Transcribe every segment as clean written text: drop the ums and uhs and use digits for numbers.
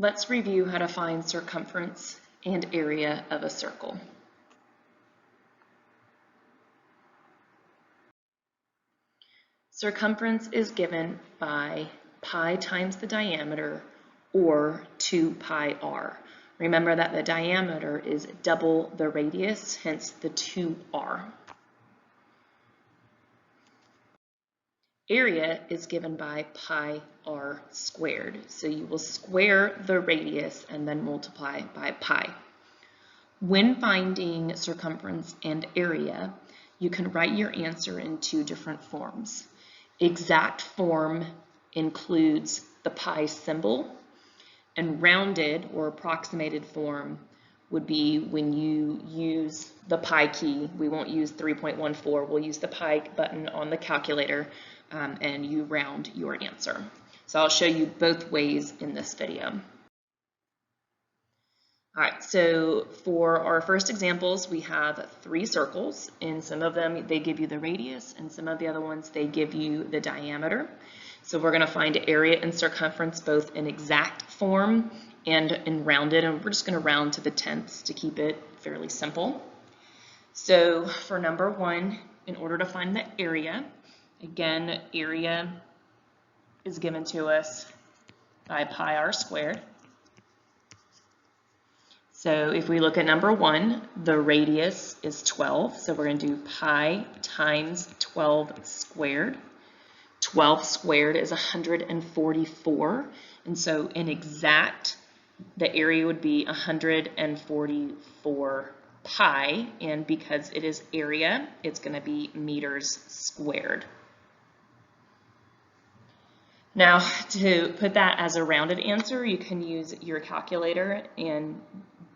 Let's review how to find circumference and area of a circle. Circumference is given by pi times the diameter, or 2 pi r. Remember that the diameter is double the radius, hence the 2r. Area is given by pi r squared. So you will square the radius and then multiply by pi. When finding circumference and area, you can write your answer in two different forms. Exact form includes the pi symbol, and rounded or approximated form would be when you use the pi key. We won't use 3.14, we'll use the pi button on the calculator and you round your answer. So I'll show you both ways in this video. All right, so for our first examples, we have 3 circles. In some of them, they give you the radius, and some of the other ones, they give you the diameter. So we're going to find area and circumference both in exact form and in rounded, and we're just going to round to the tenths to keep it fairly simple. So for number 1, in order to find the area, again, area is given to us by pi r squared. So if we look at number 1, the radius is 12, so we're going to do pi times 12 squared. 12 squared is 144, and so in exact, the area would be 144 pi, and because it is area, it's going to be meters squared. Now, to put that as a rounded answer, you can use your calculator and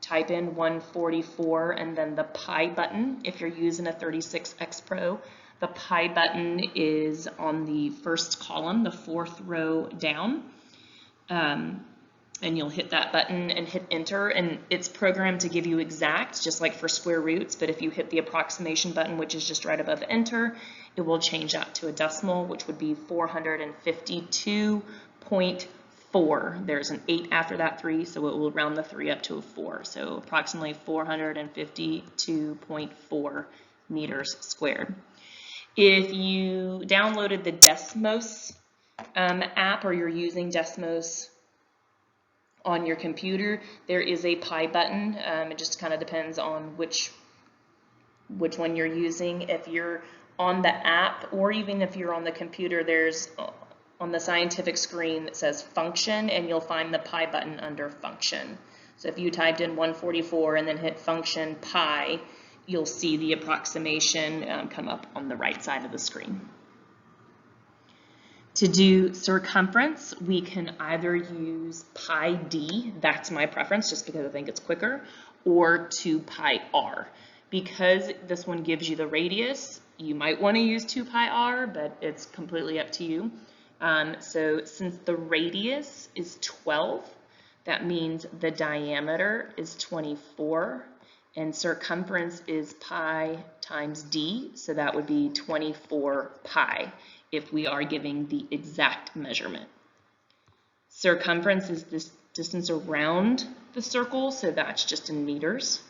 type in 144 and then the pi button. If you're using a 36X Pro, the pi button is on the first column, the 4th row down. And you'll hit that button and hit enter, and it's programmed to give you exact, just like for square roots, but if you hit the approximation button, which is just right above enter, it will change that to a decimal, which would be 452.4. There's an 8 after that 3, so it will round the 3 up to a 4. So approximately 452.4 meters squared. If you downloaded the Desmos app, or you're using Desmos on your computer, there is a pi button. It just kind of depends on which one you're using. If you're on the app, or even if you're on the computer, there's on the scientific screen that says function, and you'll find the pi button under function. So if you typed in 144 and then hit function pi, you'll see the approximation come up on the right side of the screen. To do circumference, we can either use pi d, that's my preference just because I think it's quicker, or 2 pi r. Because this one gives you the radius, you might want to use 2 pi r, but it's completely up to you. So since the radius is 12, that means the diameter is 24, and circumference is pi times d, so that would be 24 pi if we are giving the exact measurement. Circumference is this distance around the circle, so that's just in meters.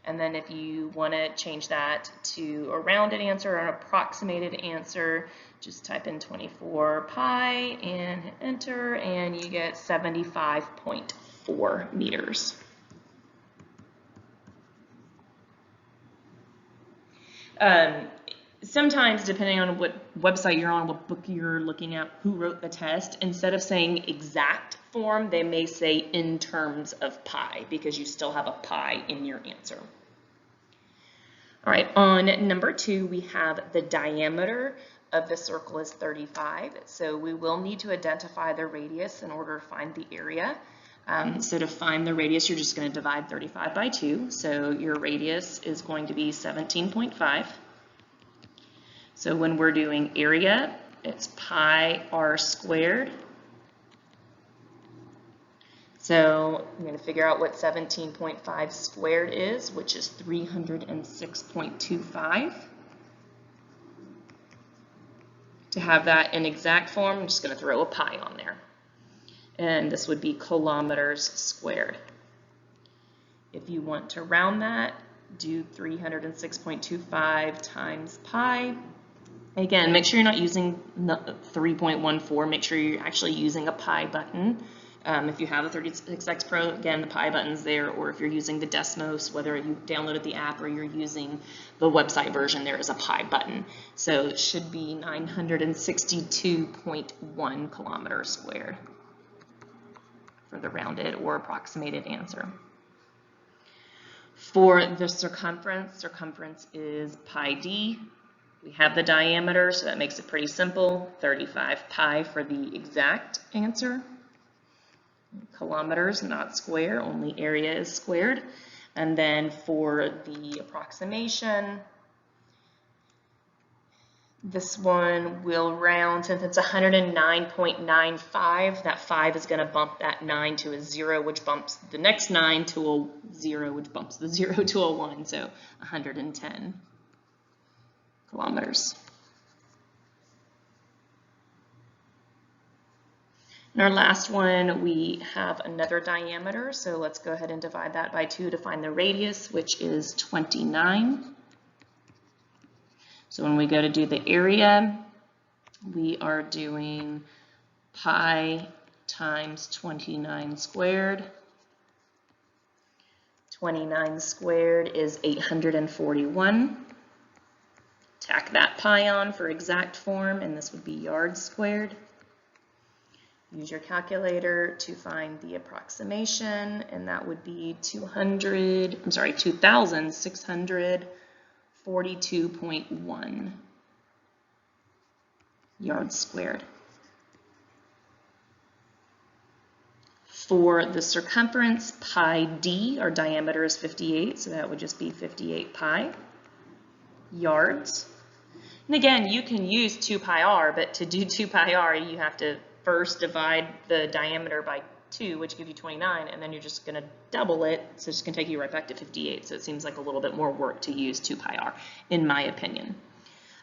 And then if you want to change that to a rounded answer or an approximated answer, just type in 24 pi and hit enter, and you get 75.4 meters. Sometimes, depending on what website you're on, what book you're looking at, who wrote the test, instead of saying exact form, they may say in terms of pi, because you still have a pi in your answer. All right, on number 2, we have the diameter of the circle is 35, so we will need to identify the radius in order to find the area. So to find the radius, you're just going to divide 35 by 2, so your radius is going to be 17.5. So when we're doing area, it's pi r squared. So I'm going to figure out what 17.5 squared is, which is 306.25. To have that in exact form, I'm just going to throw a pi on there. and this would be kilometers squared. If you want to round that, do 306.25 times pi. Again, make sure you're not using 3.14. Make sure you're actually using a pi button. If you have a 36X Pro, again, the pi button's there, or if you're using the Desmos, whether you downloaded the app or you're using the website version, there is a pi button. So it should be 962.1 kilometers squared for the rounded or approximated answer. For the circumference is pi d. We have the diameter, so that makes it pretty simple. 35 pi for the exact answer. Kilometers, not square, only area is squared. And then for the approximation, this one will round, since it's 109.95, that 5 is going to bump that 9 to a 0, which bumps the next 9 to a 0, which bumps the 0 to a 1, so 110 kilometers. In our last one, we have another diameter, so let's go ahead and divide that by 2 to find the radius, which is 29. So when we go to do the area, we are doing pi times 29 squared. 29 squared is 841. Tack that pi on for exact form, and this would be yards squared. Use your calculator to find the approximation, and that would be 2,642.1 yards squared. For the circumference, pi d, our diameter is 58, so that would just be 58 pi yards. And again, you can use 2 pi r, but to do 2 pi r, you have to first divide the diameter by 2, which gives you 29, and then you're just going to double it, so it's going to take you right back to 58, so it seems like a little bit more work to use 2 pi r, in my opinion.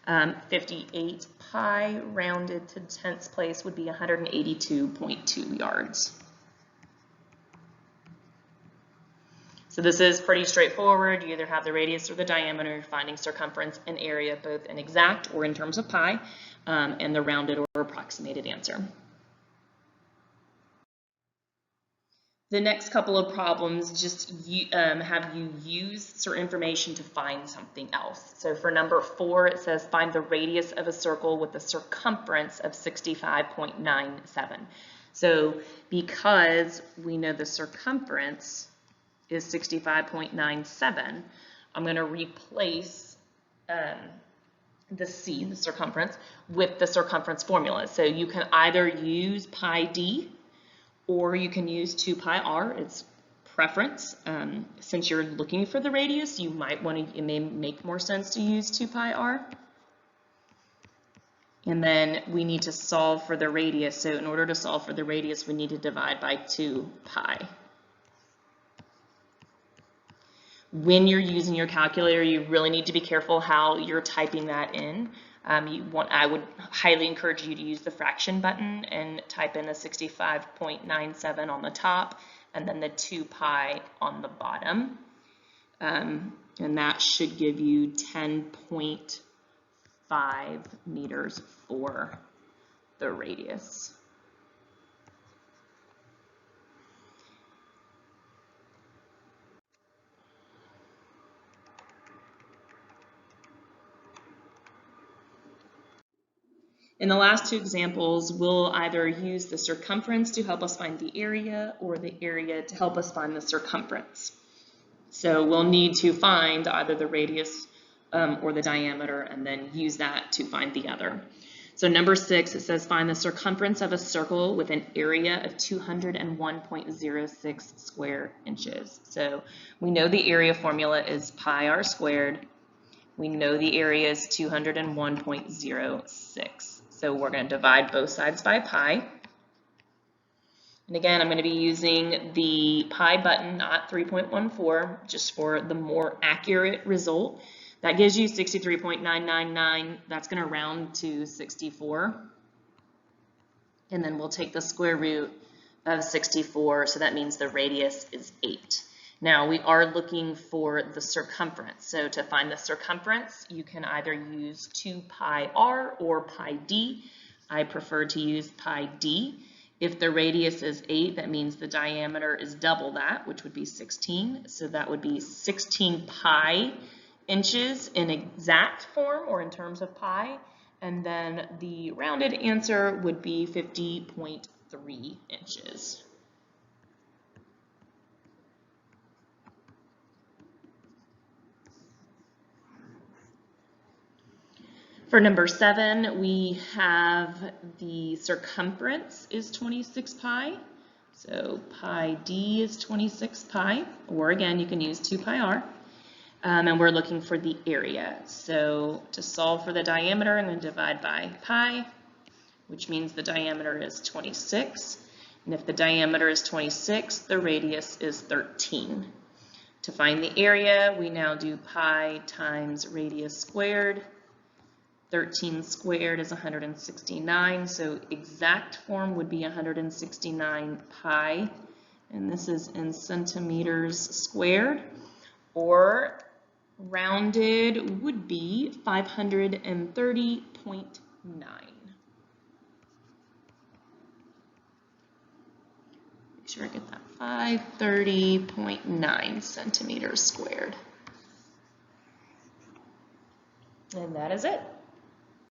58 pi rounded to tenths place would be 182.2 yards. So this is pretty straightforward. You either have the radius or the diameter. You're finding circumference and area, both in exact or in terms of pi, and the rounded or approximated answer. The next couple of problems just have you use certain information to find something else. So for number 4, it says find the radius of a circle with a circumference of 65.97. So because we know the circumference is 65.97, I'm going to replace the C, the circumference, with the circumference formula. So you can either use pi d, or you can use 2 pi r. It's preference. Since you're looking for the radius, you might want to, it may make more sense to use 2 pi r. And then we need to solve for the radius. So in order to solve for the radius, we need to divide by 2 pi. When you're using your calculator, you really need to be careful how you're typing that in. I would highly encourage you to use the fraction button and type in the 65.97 on the top and then the 2 pi on the bottom. And that should give you 10.5 meters for the radius. In the last 2 examples, we'll either use the circumference to help us find the area or the area to help us find the circumference. So we'll need to find either the radius or the diameter and then use that to find the other. So number 6, it says find the circumference of a circle with an area of 201.06 square inches. So we know the area formula is pi r squared. We know the area is 201.06. So we're going to divide both sides by pi. And again, I'm going to be using the pi button, not 3.14, just for the more accurate result. That gives you 63.999. That's going to round to 64. And then we'll take the square root of 64, so that means the radius is 8. Now we are looking for the circumference. So to find the circumference, you can either use 2 pi r or pi d. I prefer to use pi d. If the radius is 8, that means the diameter is double that, which would be 16. So that would be 16 pi inches in exact form or in terms of pi. And then the rounded answer would be 50.3 inches. For number 7, we have the circumference is 26 pi. So pi d is 26 pi, or again, you can use 2 pi r. And we're looking for the area. So to solve for the diameter, I'm going to divide by pi, which means the diameter is 26. And if the diameter is 26, the radius is 13. To find the area, we now do pi times radius squared. 13 squared is 169, so exact form would be 169 pi, and this is in centimeters squared, or rounded would be 530.9. Make sure I get that, 530.9 centimeters squared. And that is it.